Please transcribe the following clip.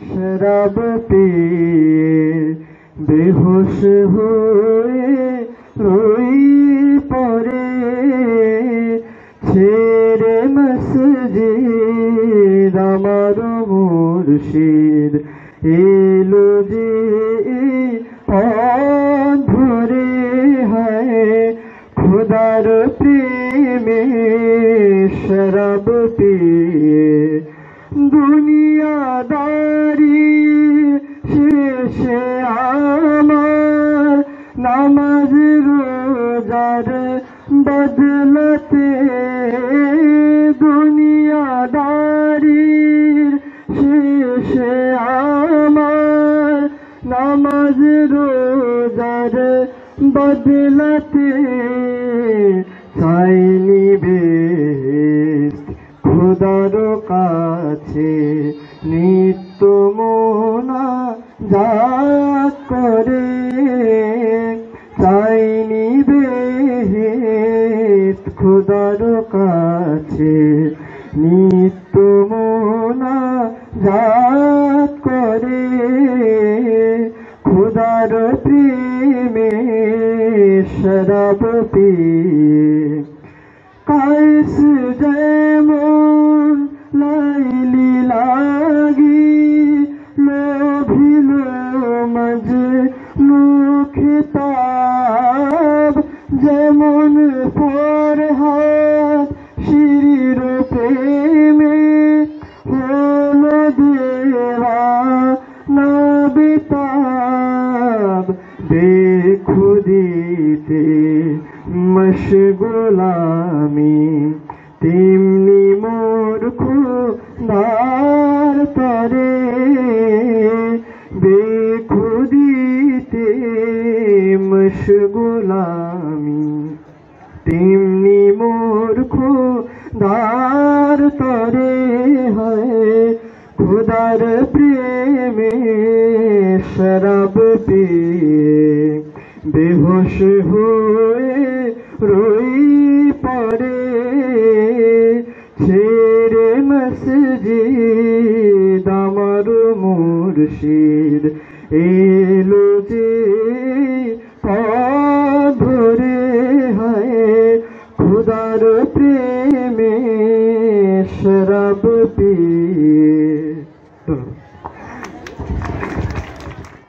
शराब पिए बेहोश हुए रोई पड़े ছেড়ে মসজিদ আমার মুর্শিদ এলো যে পথ ধরে হয় খোদার প্রেমে শরাব পিয়ে দুনিয়াদারি শেষে আমার নামাজ রোজার বদলতে দুনিয়াদারির শেষে আমার নামাজ রোজার বদলতে চাইনি বেহেশত খোদার কাছে নিত্য মোনাজাত করে চাইনি বেহেশত খোদার কাছে নিত্য মোনাজাত করে খোদার প্রেমে শরাব পিয়ে কায়েস যেমন লাইলি লাগি লোভিল মজনু খিতাব যেমন ফরহাদ শিরির প্রেমে হলো দেওয়ানা বেতাব বেখুদিতে মশগুল আমি তেমনি মোর খোদার তরে বেখুদিতে মশগুল আমি তেমনি মোর খোদার তরে হয় খোদার প্রেমে শরাব পিয়ে বেहोश हुए रोई पड़े ছেড়ে মসজিদ আমার মুর্শিদ